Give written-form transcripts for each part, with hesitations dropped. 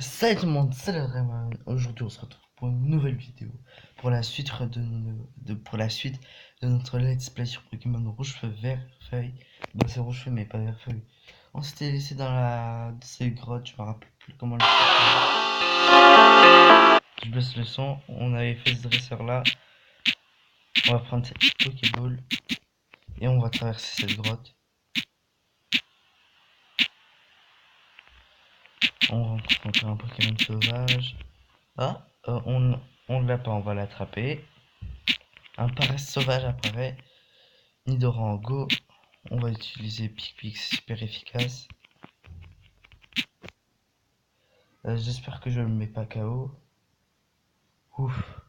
Salut tout le monde, c'est le Rayman. Aujourd'hui on se retrouve pour une nouvelle vidéo pour la suite pour la suite de notre let's play sur Pokémon Rouge Feu Vert Feuille. Bon, c'est Rouge Feu mais pas Vert Feuille. On s'était laissé dans cette grotte, je me rappelle plus comment le Je baisse le son, on avait fait ce dresseur là. On va prendre cette Pokéball et on va traverser cette grotte. On rencontre encore un Pokémon sauvage. Ah, on ne l'a pas, on va l'attraper. Un paresse sauvage apparaît. Nidoran Go. On va utiliser Pic-Pic, super efficace. J'espère que je ne le mets pas KO. Ouf.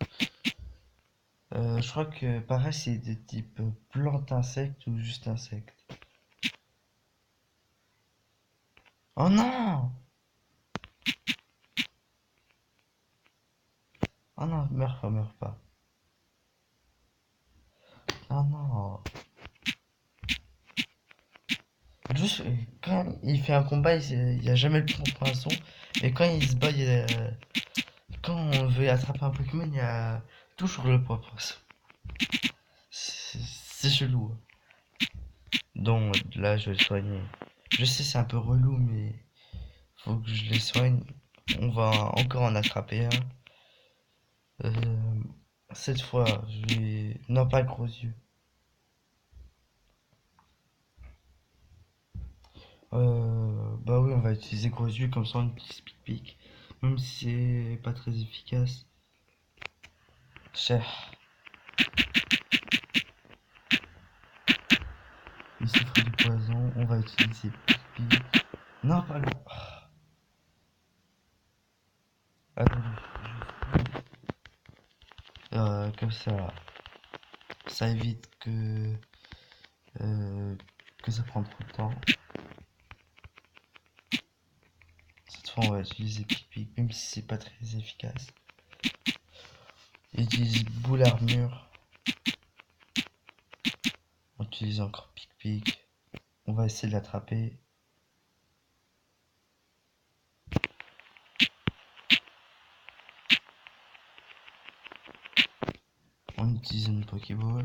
Je crois que pareil c'est de type plante insecte ou juste insecte. Oh non! Oh non, meurs pas, meurs pas. Oh non. Juste, quand il fait un combat, il n'y a jamais le point de poinçon. Et quand il se bat, quand on veut attraper un Pokémon, il y a toujours le point de poinçon. C'est chelou. Donc là, je vais le soigner. Je sais, c'est un peu relou, mais faut que je les soigne. On va encore en attraper un. Euh, cette fois, je vais. Non, pas gros yeux. Bah oui, on va utiliser gros yeux comme ça, une petite pic-pic. Même si c'est pas très efficace. Cher. Il souffre du poison. On va utiliser pic-pic. Non, pas le. Attendez. Comme ça évite euh, que ça prenne trop de temps. Cette fois, on va utiliser pic-pic, même si c'est pas très efficace. Utilise boule armure. On utilise encore pic-pic. On va essayer de l'attraper. On utilise une Pokéball.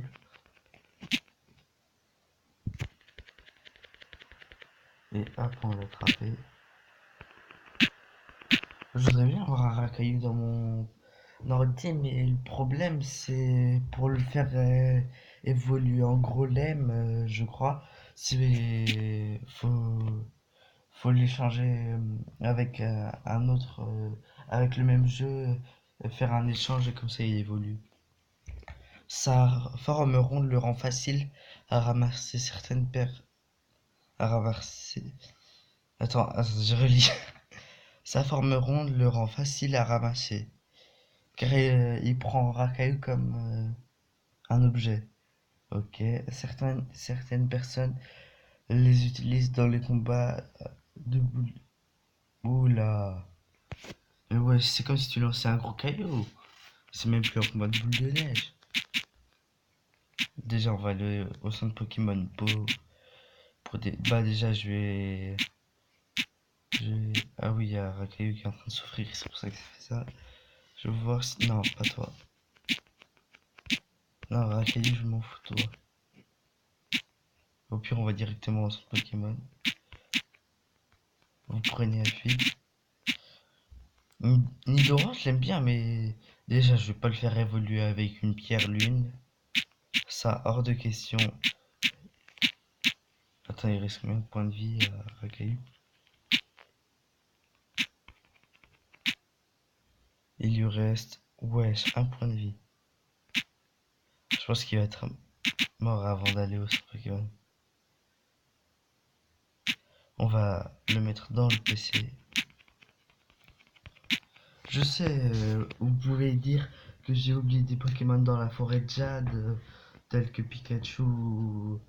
Et hop, on l'a attrapé. Je voudrais bien avoir un Rakaillou dans mon ordi, mais le problème c'est pour le faire évoluer en gros lemme, je crois. C'est faut l'échanger avec un autre, avec le même jeu, faire un échange et comme ça il évolue. Sa forme ronde le rend facile à ramasser certaines paires. À ramasser. Attends, je relis. Sa forme ronde le rend facile à ramasser, car il prend Rakayu comme un objet. Ok, certaines personnes les utilisent dans les combats de boules. Oula. Mais ouais, c'est comme si tu lançais un gros caillou. C'est même plus un combat de boule de neige. Déjà, on va aller au centre Pokémon Bah déjà, Ah oui, il y a Rakayu qui est en train de souffrir, c'est pour ça que ça fait ça. Je veux voir si... Non, pas toi. Non, Rakayu, je m'en fous, toi. Au pire, on va directement au centre Pokémon. Vous prenez un fil. Nidoran, je l'aime bien, mais déjà, je vais pas le faire évoluer avec une pierre lune. Ça, hors de question. Attends, il reste combien de points de vie à Rakayu? Il lui reste... Wesh, un point de vie. Je pense qu'il va être mort avant d'aller au centre Pokémon. On va le mettre dans le PC. Je sais, vous pouvez dire que j'ai oublié des Pokémon dans la forêt de Jade, tels que Pikachu ou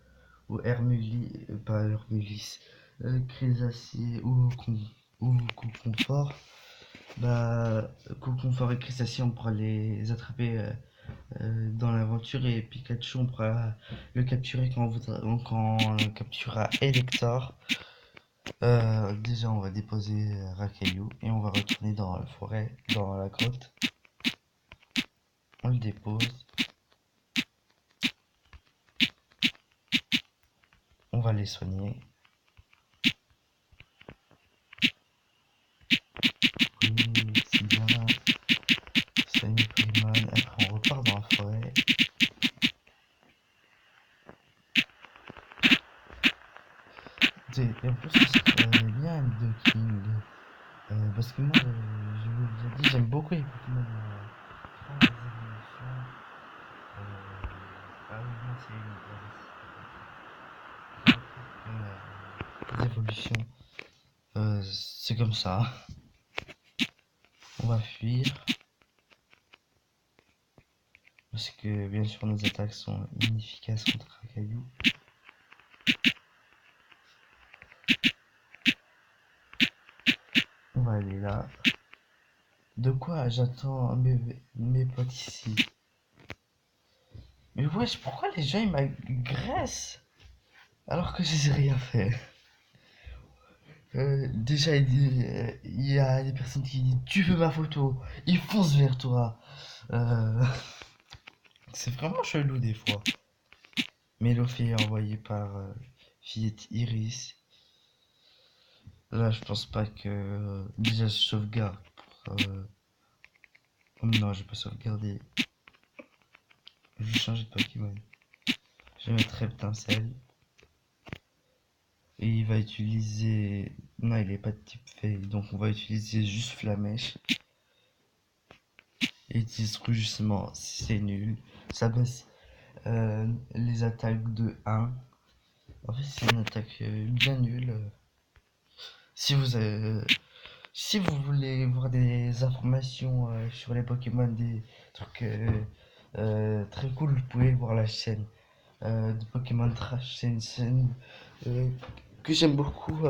Hermuli, pas Hermulis, Crésacier ou Conconfort. Bah, Conconfort et Crésacier, on pourra les attraper dans l'aventure et Pikachu, on pourra le capturer quand on capturera Elector. Déjà, on va déposer Racaillou et on va retourner dans la forêt, dans la grotte. On le dépose. On va les soigner. Oui, c'est bien. Soigner Pokémon. Après, on repart dans la forêt. Et en plus, ce serait bien de King. Parce que moi, je vous l'ai dit, j'aime beaucoup les Pokémon. Trois évolutions. Ah oui, non, c'est les évolutions. C'est comme ça. On va fuir. Parce que bien sûr nos attaques sont inefficaces contre un caillou. On va aller là. De quoi j'attends mes potes ici? Mais wesh, pourquoi les gens ils m'agressent alors que je n'ai rien fait? Déjà il y a des personnes qui disent tu veux ma photo, ils foncent vers toi. Euh, c'est vraiment chelou des fois. Mélopée est envoyé par Fillette Iris. Là je pense pas que déjà je sauvegarde pour, oh non, je vais pas sauvegarder. Je vais changer de Pokémon. Je vais mettre Reptincelle. Et il va utiliser. Non, il est pas de type fée. Donc on va utiliser juste Flamèche. Et il utilise Rugissement. C'est nul. Ça baisse les attaques de 1. En fait, c'est une attaque bien nulle. Si vous avez. Si vous voulez voir des informations sur les Pokémon, des trucs très cool, vous pouvez voir la chaîne de Pokémon Trash. C'est une chaîne euh, que j'aime beaucoup. Vous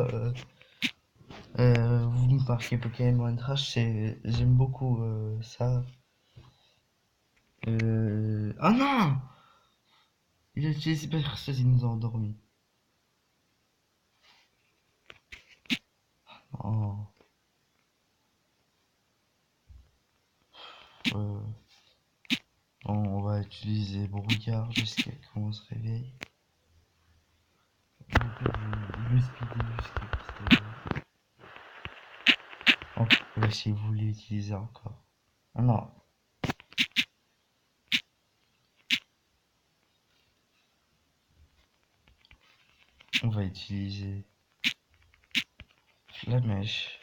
me marquez Pokémon Trash, j'aime beaucoup ça. Ah non! Il a utilisé Perceuse, il nous a endormis. Oh. Euh, on va utiliser Brouillard jusqu'à qu'on se réveille. Je vais speeder jusqu'à qu'il se réveille. On va essayer de vous l'utiliser encore. Ah non. On va utiliser Flamèche.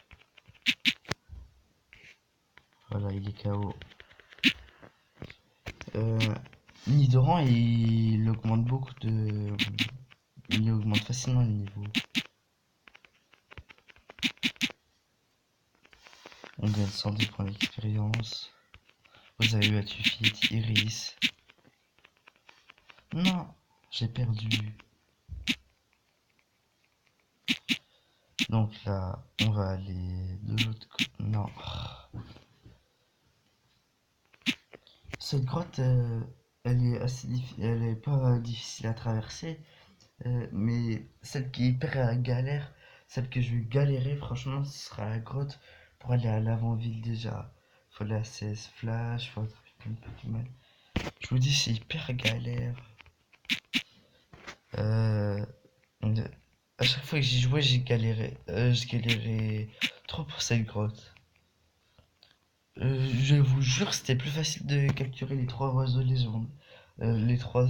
Voilà, il est KO. Euh, Nidoran, il augmente beaucoup de. Il augmente facilement le niveau. On gagne 110 points d'expérience. Vous avez battu Fiat Iris. Non, j'ai perdu. Donc là, on va aller de l'autre côté. Non. Cette grotte, elle est assez elle est pas difficile à traverser. Mais celle qui est hyper galère, celle que je vais galérer, franchement, ce sera la grotte pour aller à l'avant-ville déjà. Faut la CS Flash, faut attraper plein de Pokémon. Je vous dis, c'est hyper galère. Euh, à chaque fois que j'y jouais, j'ai galéré trop pour cette grotte. Je vous jure, c'était plus facile de capturer les trois oiseaux légendes. Les trois,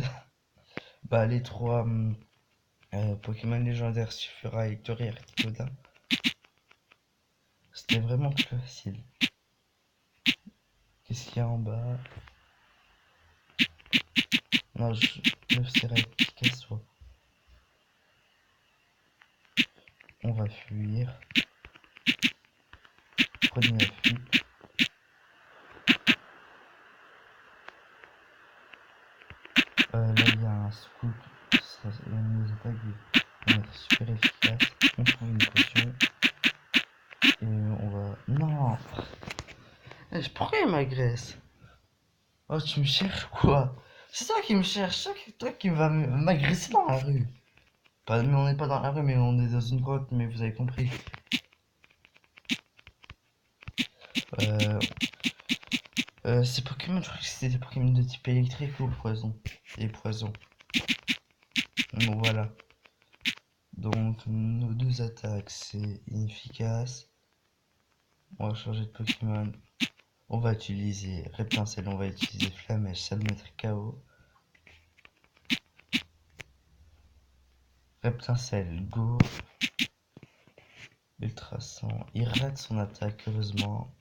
bah les trois Pokémon légendaires Sulfura, Hector et Articuno. C'était vraiment plus facile. Qu'est-ce qu'il y a en bas? Non, je serai efficace, soit. On va fuir. Prenez la fuite. Là, il y a un scoop. Ça, nos attaques vont être super efficaces. On trouve une potion. Et on va. Non! Pourquoi il m'agresse? Oh, tu me cherches quoi? C'est toi qui me cherches, c'est toi qui va m'agresser dans la rue. Mais on n'est pas dans la rue, mais on est dans une grotte, mais vous avez compris. Euh, ces Pokémon, je crois que c'était des Pokémon de type électrique ou poison. Et poison. Donc voilà. Donc nos deux attaques, c'est inefficace. On va changer de Pokémon. On va utiliser Reptincelle, on va utiliser Flamèche, ça le mettre KO. Reptincelle, go. Ultrason, il rate son attaque, heureusement.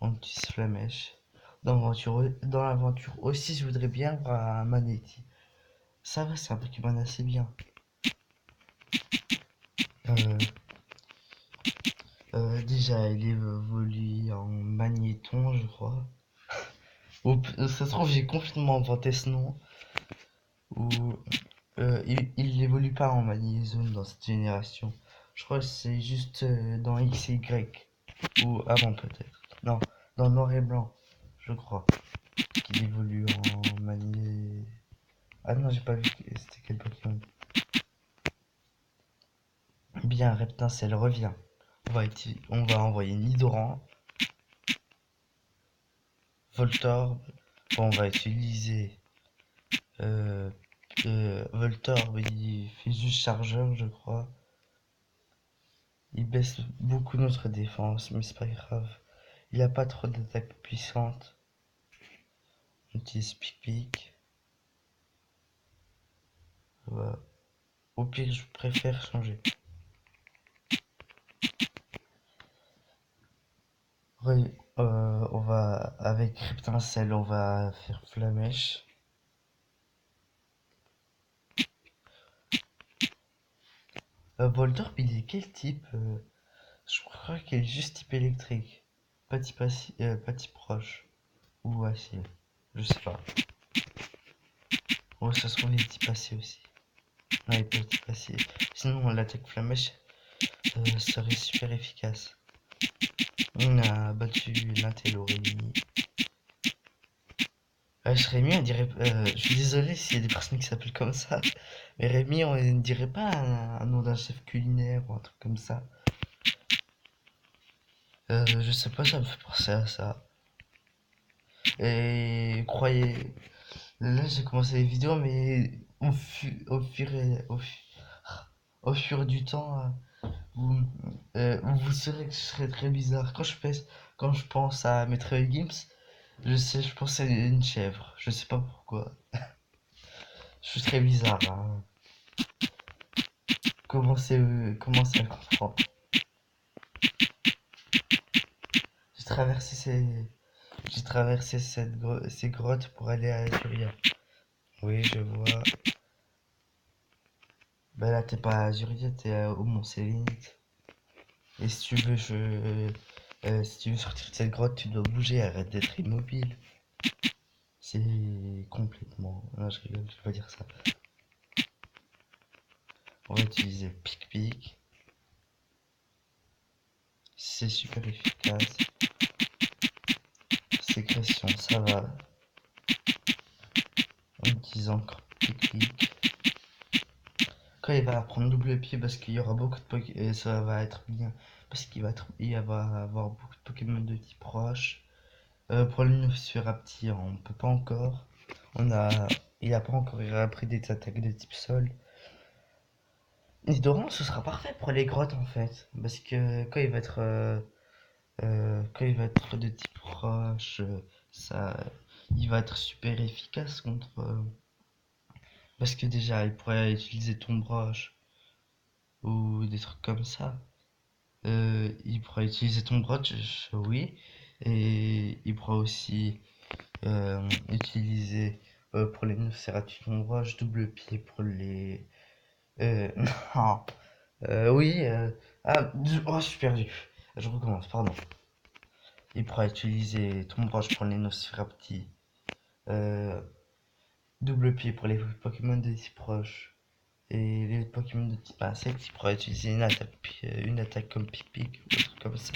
On utilise Flamèche. Dans l'aventure aussi, je voudrais bien avoir un Manatee. Ça va, c'est un Pokémon assez bien. Euh, déjà, il évolue en Magnéton, je crois. Ça se trouve, j'ai complètement inventé ce nom. Ou il n'évolue pas en Magnézone dans cette génération. Je crois que c'est juste dans X et Y. Ou avant peut-être. Non, dans Noir et Blanc, je crois. Qu'il évolue en Magné... Ah non, j'ai pas vu c'était quel Pokémon. Bien, Reptincelle revient. On va envoyer Nidoran. Voltorb. Bon, on va utiliser Voltorb, il fait juste chargeur, je crois. Il baisse beaucoup notre défense, mais c'est pas grave. Il a pas trop d'attaques puissantes. On utilise Pic-Pic. Voilà. Au pire, je préfère changer. Oui, on va avec Reptincelle, on va faire Flamèche. Voltorb, il est quel type je crois qu'il est juste type électrique. Pas type proche. Ou acide. Je sais pas. Oh, ça se trouve, il est type acide aussi. Non, il est pas type acide. Sinon, l'attaque Flamèche serait super efficace. On a battu l'intello Rémi. Rémi, on dirait. Je suis désolé s'il y a des personnes qui s'appellent comme ça. Mais Rémi, on ne dirait pas un nom d'un chef culinaire ou un truc comme ça. Je sais pas, ça me fait penser à ça. Et croyez, là j'ai commencé les vidéos, mais au fur du temps, vous saurez que je serais très bizarre. Quand je pense à Maître Gims, je pense à une chèvre. Je sais pas pourquoi. Je suis très bizarre, hein. Commencez à comprendre. J'ai traversé ces, j'ai traversé ces grottes pour aller à Azuria. Oui, je vois. Bah là, t'es pas à Azuria, t'es au Mont Sélénite. Et si tu veux, si tu veux sortir de cette grotte, tu dois bouger, arrête d'être immobile. C'est complètement. Non, je rigole, je vais pas dire ça. On va utiliser Pic-Pic. C'est super efficace. Sécrétion, ça va. On utilise encore Pic-Pic. Quand il va prendre double pied parce qu'il y aura beaucoup de Pokémon, ça va être bien. Parce il va avoir beaucoup de Pokémon de type roche. Pour le Nosferapti, on peut pas encore. Il a pas encore appris des attaques de type sol. Nidoran, ce sera parfait pour les grottes en fait. Parce que quand il va être de type roche, ça, il va être super efficace contre. Parce que déjà, il pourrait utiliser Tombe Roche ou des trucs comme ça. Il pourra utiliser Tombe Roche, oui. Et il pourra aussi utiliser pour les Nosferatu Tombe Roche, double pied pour les. Non. Oui. Oh, je suis perdu. Je recommence, pardon. Il pourra utiliser Tombe Roche pour les Nosferatu. Euh, double pied pour les Pokémon de type proche. Et les Pokémon de type insecte, il pourra utiliser une attaque comme Pic-Pic ou un truc comme ça.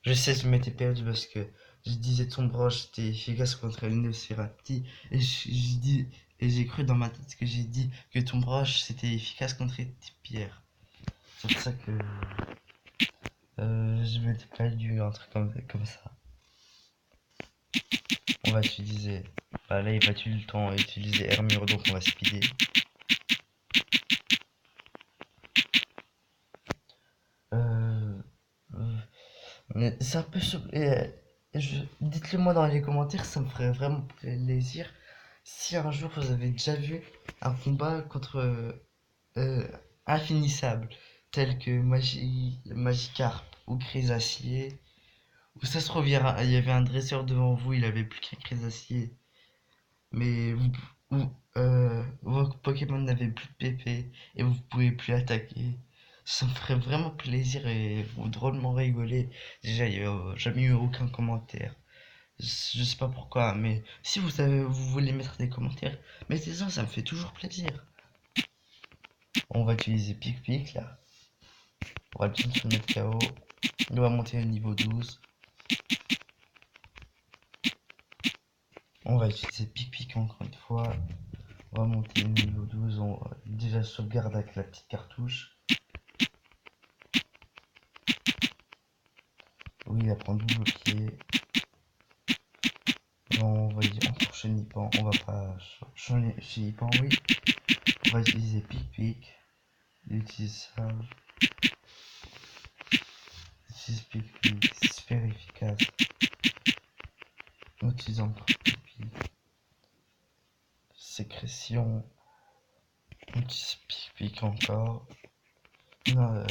Je sais, je m'étais perdu parce que je disais Tombe Roche était efficace contre les Nosferatu. Et je dis Et j'ai cru dans ma tête que j'ai dit que ton broche c'était efficace contre les types pierre. C'est pour ça que je m'étais pas lu un truc comme ça. On va utiliser. Bah là, il va pas eu le temps d'utiliser armure, donc on va speeder. Euh, c'est un peu dites-le moi dans les commentaires, ça me ferait vraiment plaisir si un jour vous avez déjà vu un combat contre euh, infinissable, tel que Magikarp ou Crésacier, où ça se trouve, il y avait un dresseur devant vous, il avait plus qu'un Crésacier, mais vos Pokémon n'avaient plus de PP et vous pouvez plus attaquer. Ça me ferait vraiment plaisir et vous drôlement rigoler. Déjà, il n'y a jamais eu aucun commentaire. Je sais pas pourquoi, mais si vous voulez mettre des commentaires, mettez-en, ça me fait toujours plaisir. On va utiliser Pic-Pic là. On va bien se mettre KO. On va monter au niveau 12. On va utiliser Pic-Pic encore une fois. On va monter au niveau 12. On va déjà sauvegarde avec la petite cartouche. Oui, il apprend double pied. Bon, on va dire encore Chenipan. On va pas Chenipan, oui. On va utiliser Pic-Pic. Il utilise ça. Il utilise Pic-Pic. C'est super efficace. En utilisant Pic-Pic. Sécrétion. On utilise Pic-Pic encore. Non,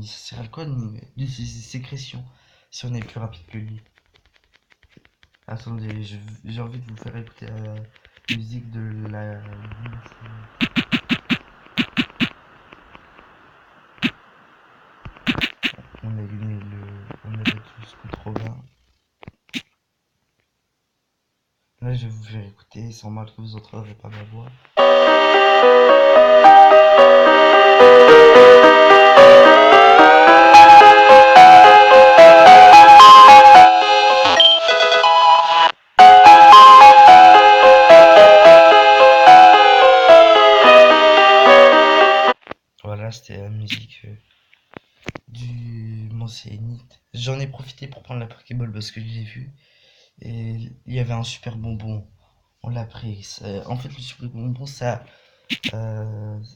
ça sert à quoi d'utiliser sécrétion si on est plus rapide que lui? Attendez, j'ai envie de vous faire écouter la musique de la. On a gagné on avait tous contre 20. Là, je vais vous faire écouter sans mal que vous entendrez pas ma voix. Voilà, c'était la musique du Mont Sénite. J'en ai profité pour prendre la Pokéball parce que je l'ai vu. Et il y avait un super bonbon. On l'a pris. En fait, le super bonbon, ça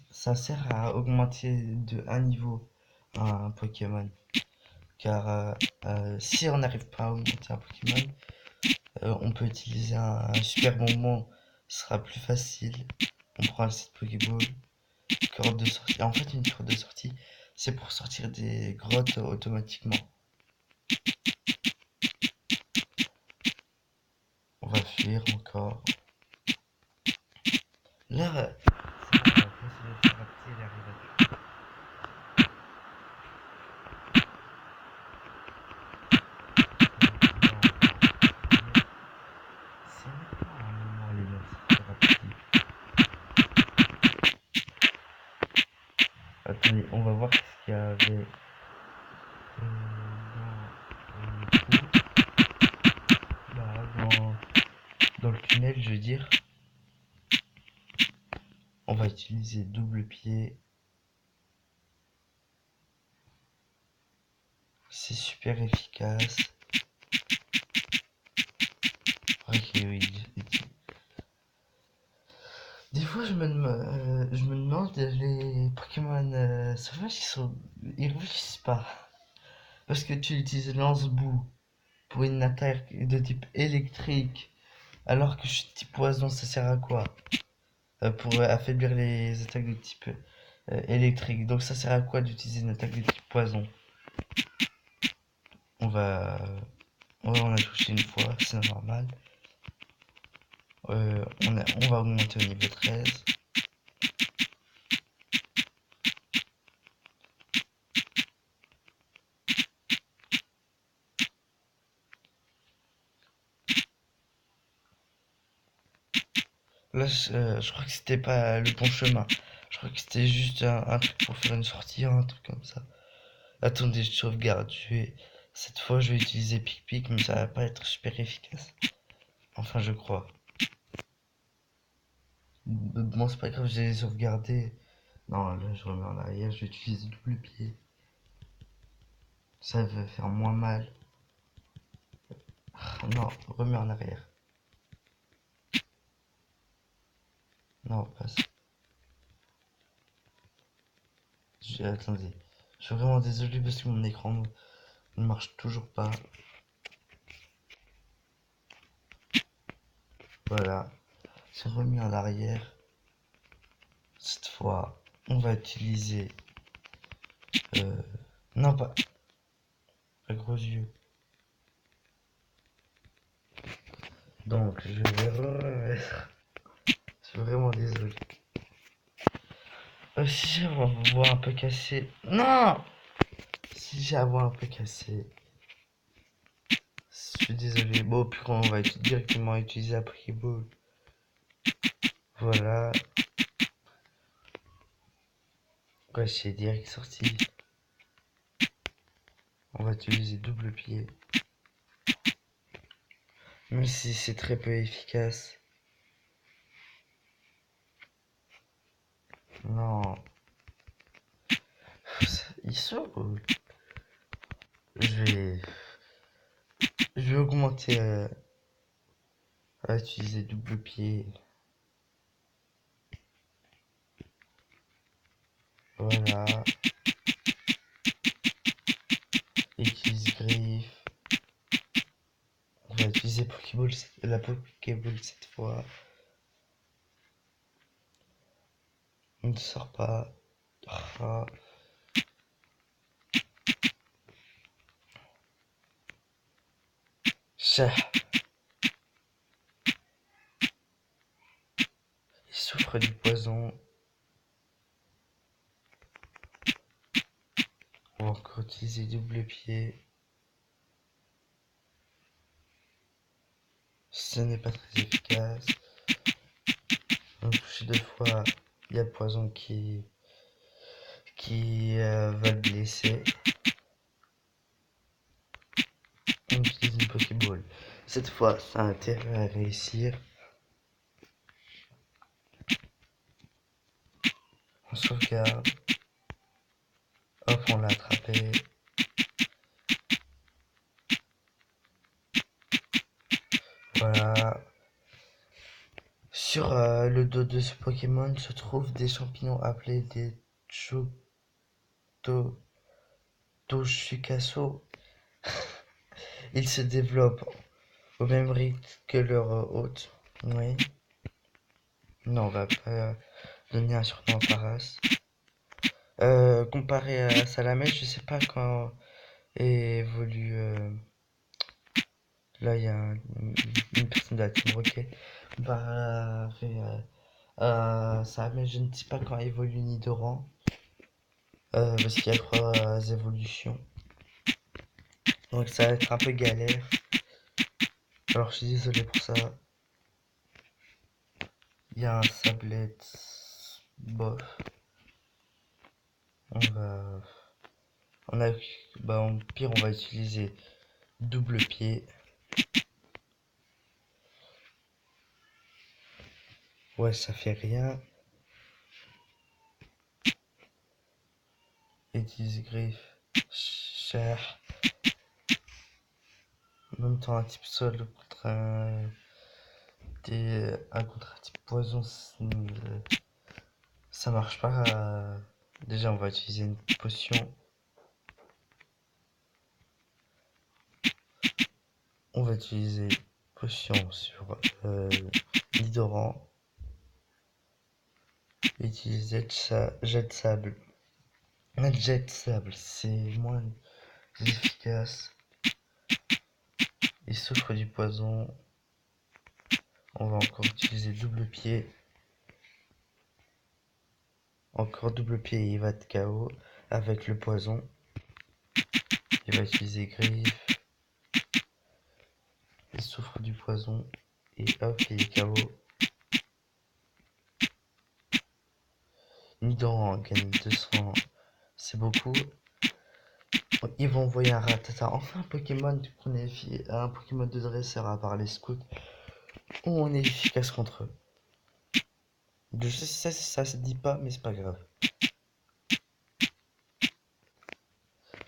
sert à augmenter de un niveau un Pokémon. Car si on n'arrive pas à augmenter un Pokémon, on peut utiliser un super bonbon. Ce sera plus facile. On prend cette Pokéball. Corde de sortie. En fait, une corde de sortie, c'est pour sortir des grottes automatiquement. On va fuir encore. Là, attendez, on va voir ce qu'il y avait dans le tunnel, je veux dire. On va utiliser double pied. C'est super efficace. Ok, oui. Des fois, je me demande, les Pokémon sauvages, ils réfléchissent pas. Parce que tu utilises lance-boue pour une attaque de type électrique, alors que je suis type poison, ça sert à quoi? Pour affaiblir les attaques de type électrique. Donc ça sert à quoi d'utiliser une attaque de type poison? On va... Ouais, on a touché une fois, c'est normal. On va augmenter au niveau 13. Là, je crois que c'était pas le bon chemin. Je crois que c'était juste un truc pour faire une sortie, un truc comme ça. Attendez, je sauvegarde. Cette fois, je vais utiliser Pic-Pic, mais ça va pas être super efficace. Enfin, je crois. Bon, c'est pas grave, j'ai sauvegardé. Non, là, je remets en arrière, je vais utiliser double pied. Ça va faire moins mal. Ah, non, remets en arrière. Non, pas ça. Attendez. Je suis vraiment désolé parce que mon écran ne marche toujours pas. Voilà. C'est remis en arrière. Cette fois, on va utiliser... Euh... Non, pas gros yeux. Donc, je vais remettre. Je suis vraiment désolé. Si j'ai la voix un peu cassée. Non! Si j'ai la voix un peu cassée. Je suis désolé. Bon, puis on va directement utiliser la Pokéball. Voilà. Ouais, c'est direct sorti. On va utiliser double pied. Même si c'est très peu efficace. Non. Ils sont cool. Je vais... Je vais augmenter à utiliser double pied. Voilà. Utilise griffe. On va utiliser la Pokéball cette fois. On ne sort pas. Ah. Ça. Il souffre du poison. On va encore utiliser double pied. Ce n'est pas très efficace. On touche deux fois. Il y a le poison qui va le blesser. On utilise une Pokéball. Cette fois, ça a intérêt à réussir. On sauvegarde. Hop, on l'a attrapé. Voilà. Sur le dos de ce Pokémon se trouvent des champignons appelés des Toshukaso. Ils se développent au même rythme que leur hôte. Oui. Non, on va pas donner un surnom à Paras. Comparé à Salamèche, je sais pas quand évolue. Là, il y a une personne de la team Rocket. Comparé à Salamèche, je ne sais pas quand évolue Nidoran. Parce qu'il y a trois évolutions. Donc ça va être un peu galère. Alors je suis désolé pour ça. Il y a un sablette. Bof. On va. On a. Bah en pire on va utiliser double pied. Ouais ça fait rien. Utilise griffe. Cher. En même temps un type sol contre un contre un type poison. Ça marche pas. Déjà on va utiliser une potion. On va utiliser potion sur Nidoran. Utiliser jet de sable. Un jet de sable, c'est moins efficace. Il souffre du poison. On va encore utiliser double pied. Encore double pied, il va être KO avec le poison. Il va utiliser griffe. Il souffre du poison. Et hop, il est KO. Nidoran gagne 200. C'est beaucoup. Ils vont envoyer un Rattata. Enfin un Pokémon un Pokémon de dresseur à part les scouts. Où on est efficace contre eux. Je sais, ça se dit pas, mais c'est pas grave.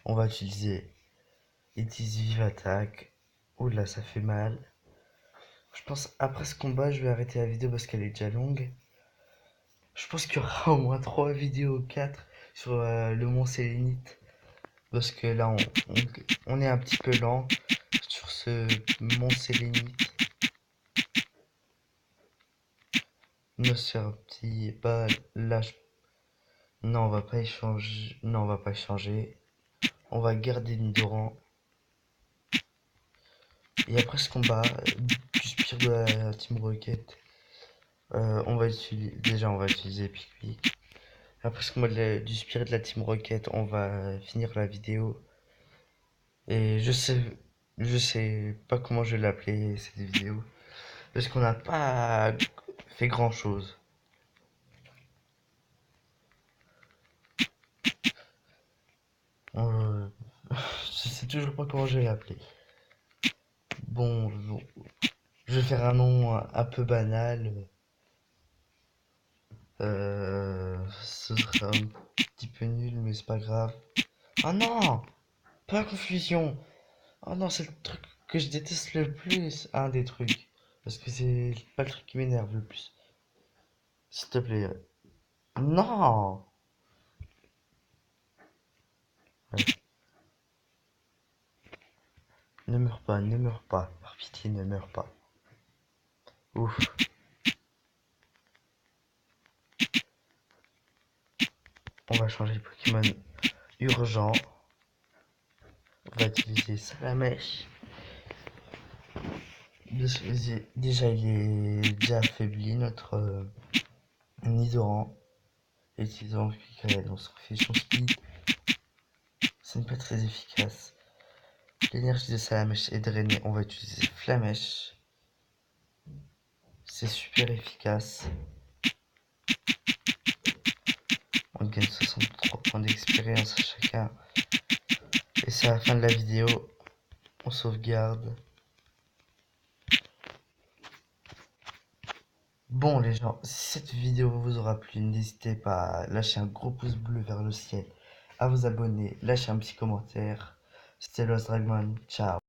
On va utiliser It is Vive Attack. Oula, ça fait mal. Je pense après ce combat, je vais arrêter la vidéo parce qu'elle est déjà longue. Je pense qu'il y aura au moins 3 vidéos, 4 sur le mont Sélénite. Parce que là, on est un petit peu lent sur ce mont Sélénite. Nos sœurs petit, bah là, non, on va pas échanger. Non, on va pas échanger. On va garder Nidoran. Et après ce combat, du Spire de la Team Rocket, on va utiliser. Déjà, on va utiliser Pickwick. Après ce combat du Spire de la Team Rocket, on va finir la vidéo. Et je sais pas comment je vais l'appeler cette vidéo. Parce qu'on n'a pas fait grand chose. Euh, je sais toujours pas comment je vais l'appeler. Bon, je vais faire un nom un peu banal. Ce sera un petit peu nul, mais c'est pas grave. Oh non! Pas la confusion! Oh non, c'est le truc que je déteste le plus. Un des trucs. Parce que c'est pas le truc qui m'énerve le plus. S'il te plaît. Non! Ouais. Ne meurs pas, ne meurs pas. Par pitié, ne meurs pas. Ouf. On va changer de Pokémon urgent. On va utiliser Salamèche. Déjà, il est déjà affaibli, notre Nidoran. Utilisant Piccael, on se refait son speed. Ce n'est pas très efficace. L'énergie de Salamèche est drainée. On va utiliser Flamèche. C'est super efficace. On gagne 63 points d'expérience chacun. Et c'est la fin de la vidéo. On sauvegarde. Bon les gens, si cette vidéo vous aura plu, n'hésitez pas à lâcher un gros pouce bleu vers le ciel, à vous abonner, lâcher un petit commentaire. C'était Lost Dragman, ciao.